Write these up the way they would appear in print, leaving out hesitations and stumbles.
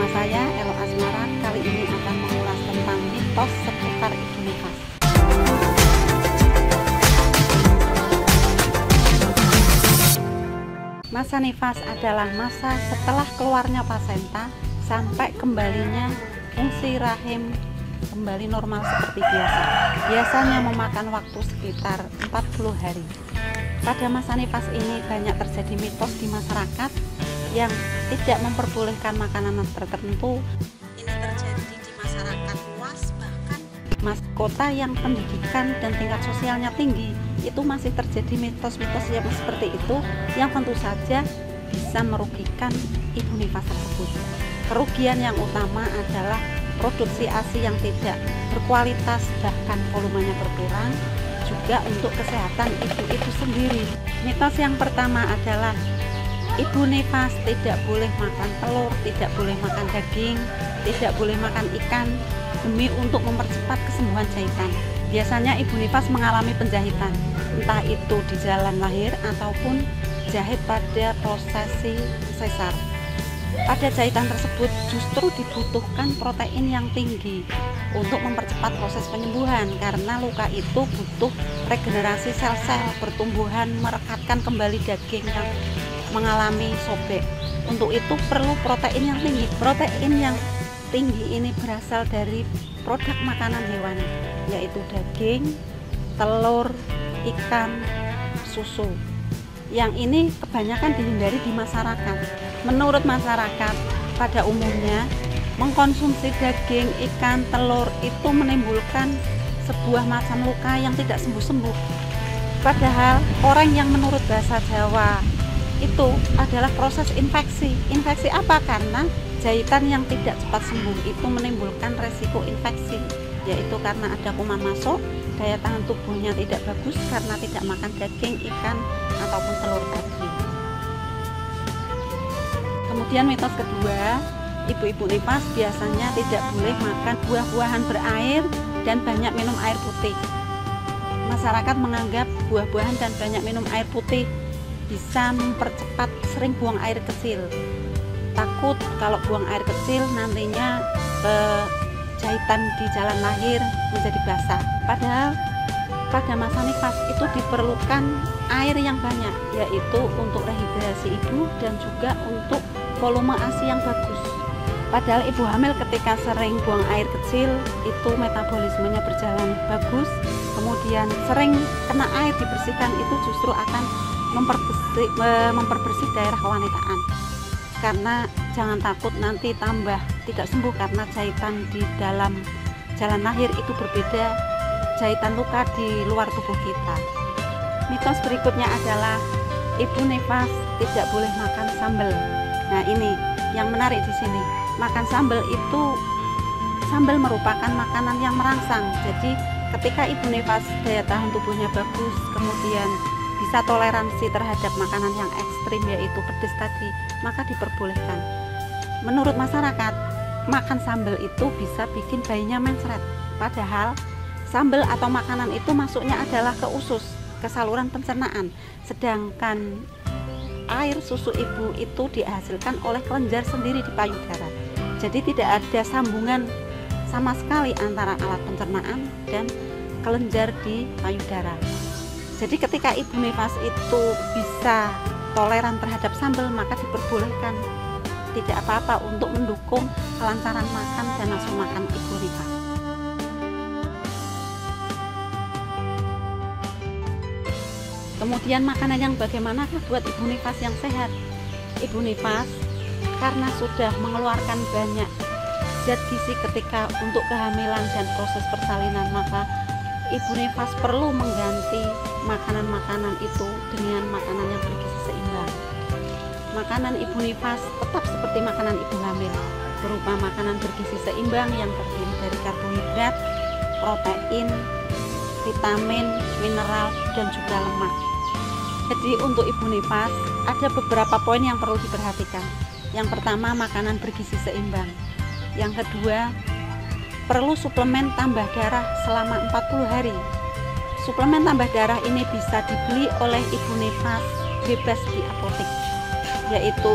Bersama saya, Elo Asmara, kali ini akan mengulas tentang mitos seputar ibu nifas. Masa nifas adalah masa setelah keluarnya plasenta sampai kembalinya fungsi rahim kembali normal seperti biasa. Biasanya memakan waktu sekitar 40 hari. Pada masa nifas ini banyak terjadi mitos di masyarakat yang tidak memperbolehkan makanan tertentu. Ini terjadi di masyarakat luas, bahkan kota yang pendidikan dan tingkat sosialnya tinggi. Itu masih terjadi mitos-mitos yang seperti itu, yang tentu saja bisa merugikan ibu nifas tersebut. Kerugian yang utama adalah produksi ASI yang tidak berkualitas, bahkan volumenya berkurang, juga untuk kesehatan ibu itu sendiri. Mitos yang pertama adalah ibu nifas tidak boleh makan telur, tidak boleh makan daging, tidak boleh makan ikan demi untuk mempercepat kesembuhan jahitan. Biasanya ibu nifas mengalami penjahitan, entah itu di jalan lahir ataupun jahit pada prosesi sesar. Pada jahitan tersebut justru dibutuhkan protein yang tinggi untuk mempercepat proses penyembuhan, karena luka itu butuh regenerasi sel-sel pertumbuhan, merekatkan kembali daging yang mengalami sobek. Untuk itu perlu protein yang tinggi. Protein yang tinggi ini berasal dari produk makanan hewani, yaitu daging, telur, ikan, susu. Yang ini kebanyakan dihindari di masyarakat. Menurut masyarakat pada umumnya, mengkonsumsi daging, ikan, telur itu menimbulkan sebuah macam luka yang tidak sembuh-sembuh. Padahal orang yang menurut bahasa Jawa itu adalah proses infeksi. Infeksi apa? Karena jahitan yang tidak cepat sembuh itu menimbulkan resiko infeksi, yaitu karena ada kuman masuk, daya tahan tubuhnya tidak bagus karena tidak makan daging, ikan, ataupun telur tadi. Kemudian mitos kedua, ibu-ibu nifas biasanya tidak boleh makan buah-buahan berair dan banyak minum air putih. Masyarakat menganggap buah-buahan dan banyak minum air putih bisa mempercepat sering buang air kecil. Takut kalau buang air kecil nantinya jahitan di jalan lahir menjadi basah. Padahal pada masa nifas itu diperlukan air yang banyak, yaitu untuk rehidrasi ibu dan juga untuk volume ASI yang bagus. Padahal ibu hamil ketika sering buang air kecil itu metabolismenya berjalan bagus, kemudian sering kena air dibersihkan, itu justru akan memperbersih daerah kewanitaan. Karena jangan takut nanti tambah tidak sembuh karena jahitan di dalam jalan lahir itu berbeda jahitan luka di luar tubuh kita. Mitos berikutnya adalah ibu nifas tidak boleh makan sambal. Nah, ini yang menarik di sini. Makan sambal itu, sambal merupakan makanan yang merangsang. Jadi ketika ibu nifas daya tahan tubuhnya bagus, kemudian bisa toleransi terhadap makanan yang ekstrim yaitu pedas tadi, maka diperbolehkan. Menurut masyarakat, makan sambal itu bisa bikin bayinya mencret. Padahal sambal atau makanan itu masuknya adalah ke usus, ke saluran pencernaan. Sedangkan air susu ibu itu dihasilkan oleh kelenjar sendiri di payudara. Jadi tidak ada sambungan sama sekali antara alat pencernaan dan kelenjar di payudara. Jadi ketika ibu nifas itu bisa toleran terhadap sambal, maka diperbolehkan, tidak apa-apa untuk mendukung kelancaran makan dan nafsu makan ibu nifas. Kemudian makanan yang bagaimanakah buat ibu nifas yang sehat? Ibu nifas karena sudah mengeluarkan banyak zat gizi ketika untuk kehamilan dan proses persalinan, maka ibu nifas perlu mengganti makanan-makanan itu dengan makanan yang bergizi seimbang. Makanan ibu nifas tetap seperti makanan ibu hamil, berupa makanan bergizi seimbang yang terdiri dari karbohidrat, protein, vitamin, mineral, dan juga lemak. Jadi untuk ibu nifas ada beberapa poin yang perlu diperhatikan. Yang pertama, makanan bergizi seimbang. Yang kedua, perlu suplemen tambah darah selama 40 hari. Suplemen tambah darah ini bisa dibeli oleh ibu nifas bebas di apotek, yaitu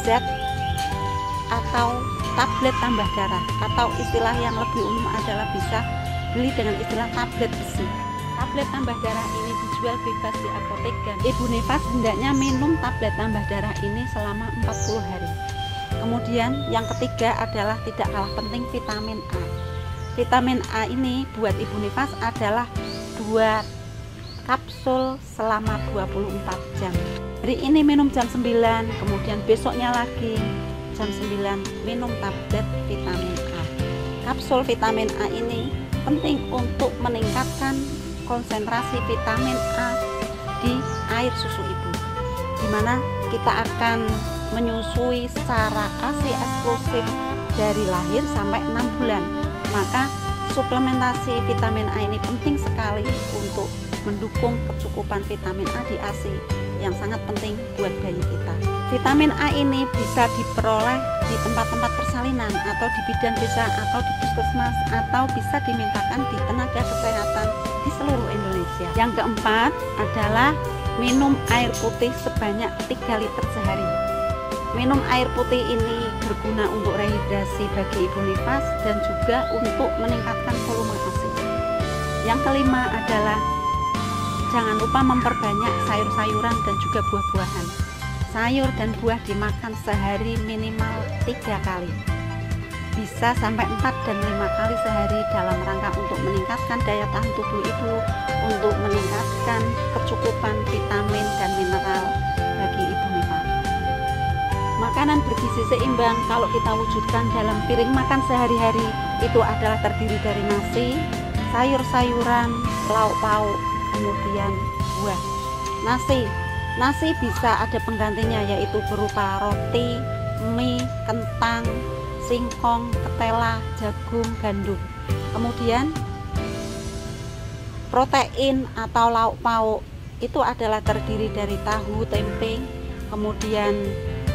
Z, atau tablet tambah darah, atau istilah yang lebih umum adalah bisa beli dengan istilah tablet besi. Tablet tambah darah ini dijual bebas di apotek dan ibu nifas hendaknya minum tablet tambah darah ini selama 40 hari. Kemudian yang ketiga adalah tidak kalah penting vitamin A. Vitamin A ini buat ibu nifas adalah 2 kapsul selama 24 jam. Hari ini minum jam 9, kemudian besoknya lagi jam 9 minum tablet vitamin A. Kapsul vitamin A ini penting untuk meningkatkan konsentrasi vitamin A di air susu ibu, dimana kita akan menyusui secara ASI eksklusif dari lahir sampai 6 bulan. Maka suplementasi vitamin A ini penting sekali untuk mendukung kecukupan vitamin A di ASI yang sangat penting buat bayi kita. Vitamin A ini bisa diperoleh di tempat-tempat persalinan atau di bidan desa atau di puskesmas, atau bisa dimintakan di tenaga kesehatan di seluruh Indonesia. Yang keempat adalah minum air putih sebanyak 3 liter sehari. Minum air putih ini berguna untuk rehidrasi bagi ibu nifas dan juga untuk meningkatkan volume ASI. Yang kelima adalah jangan lupa memperbanyak sayur-sayuran dan juga buah-buahan. Sayur dan buah dimakan sehari minimal 3 kali. Bisa sampai 4 dan 5 kali sehari dalam rangka untuk meningkatkan daya tahan tubuh ibu, untuk meningkatkan kecukupan vitamin dan mineral bagi ibu nifas. Makanan bergizi seimbang kalau kita wujudkan dalam piring makan sehari-hari itu adalah terdiri dari nasi, sayur-sayuran, lauk pauk, kemudian buah. Nasi bisa ada penggantinya, yaitu berupa roti, mie, kentang, singkong, ketela, jagung, gandum. Kemudian protein atau lauk pauk itu adalah terdiri dari tahu, tempe, kemudian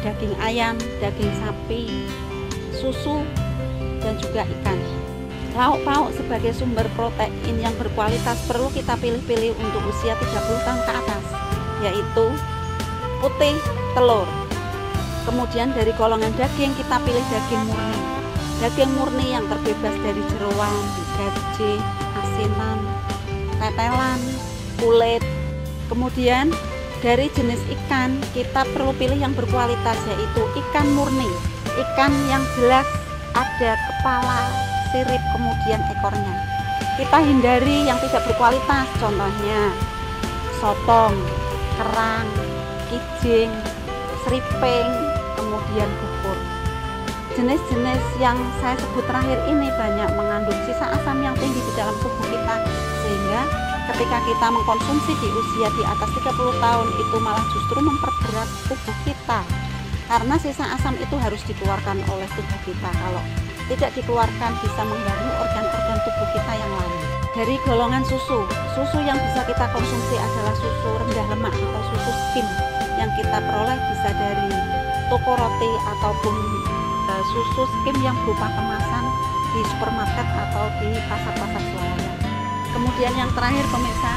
daging ayam, daging sapi, susu, dan juga ikan. Lauk pauk sebagai sumber protein yang berkualitas perlu kita pilih-pilih untuk usia 30 tahun ke atas, yaitu putih, telur. Kemudian dari golongan daging kita pilih daging murni. Daging murni yang terbebas dari jeroan, gaji, asinan, tetelan, kulit. Kemudian dari jenis ikan kita perlu pilih yang berkualitas, yaitu ikan murni, ikan yang jelas ada kepala, sirip, kemudian ekornya. Kita hindari yang tidak berkualitas, contohnya sotong, kerang, kijing, seriping, kemudian bukur. Jenis-jenis yang saya sebut terakhir ini banyak mengandung sisa asam yang tinggi di dalam tubuh kita, sehingga ketika kita mengkonsumsi di usia di atas 30 tahun itu malah justru memperberat tubuh kita, karena sisa asam itu harus dikeluarkan oleh tubuh kita. Kalau tidak dikeluarkan bisa mengganggu organ-organ tubuh kita yang lain. Dari golongan susu yang bisa kita konsumsi adalah susu rendah lemak atau susu skim, yang kita peroleh bisa dari toko roti ataupun susu skim yang berupa kemasan di supermarket atau di pasar-pasar swalayan. Kemudian yang terakhir pemirsa,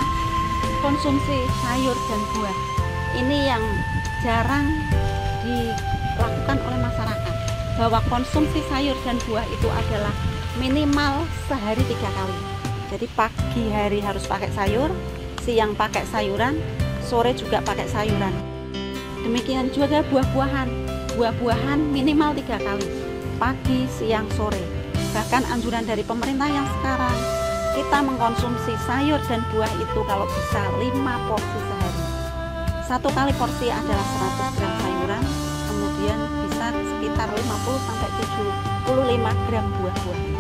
konsumsi sayur dan buah. Ini yang jarang dilakukan oleh masyarakat, bahwa konsumsi sayur dan buah itu adalah minimal sehari 3 kali. Jadi pagi hari harus pakai sayur, siang pakai sayuran, sore juga pakai sayuran. Demikian juga buah-buahan. Buah-buahan minimal 3 kali, pagi, siang, sore. Bahkan anjuran dari pemerintah yang sekarang, kita mengkonsumsi sayur dan buah itu kalau bisa 5 porsi sehari. 1 kali porsi adalah 100 gram sayuran, kemudian bisa sekitar 50-75 gram buah-buahan.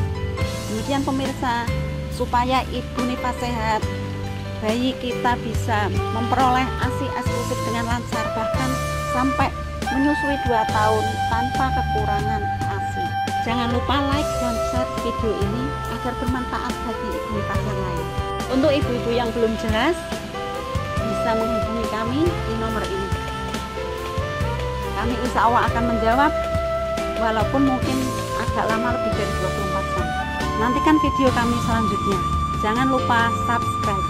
Demikian pemirsa, supaya ibu nifas sehat, bayi kita bisa memperoleh ASI eksklusif dengan lancar, bahkan sampai menyusui 2 tahun tanpa kekurangan ASI. Jangan lupa like dan share video ini agar bermanfaat bagi ibu nifas yang lain. Untuk ibu-ibu yang belum jelas, bisa menghubungi kami di nomor ini. Kami insya Allah akan menjawab, walaupun mungkin agak lama, lebih dari 24 jam. Nantikan video kami selanjutnya. Jangan lupa subscribe.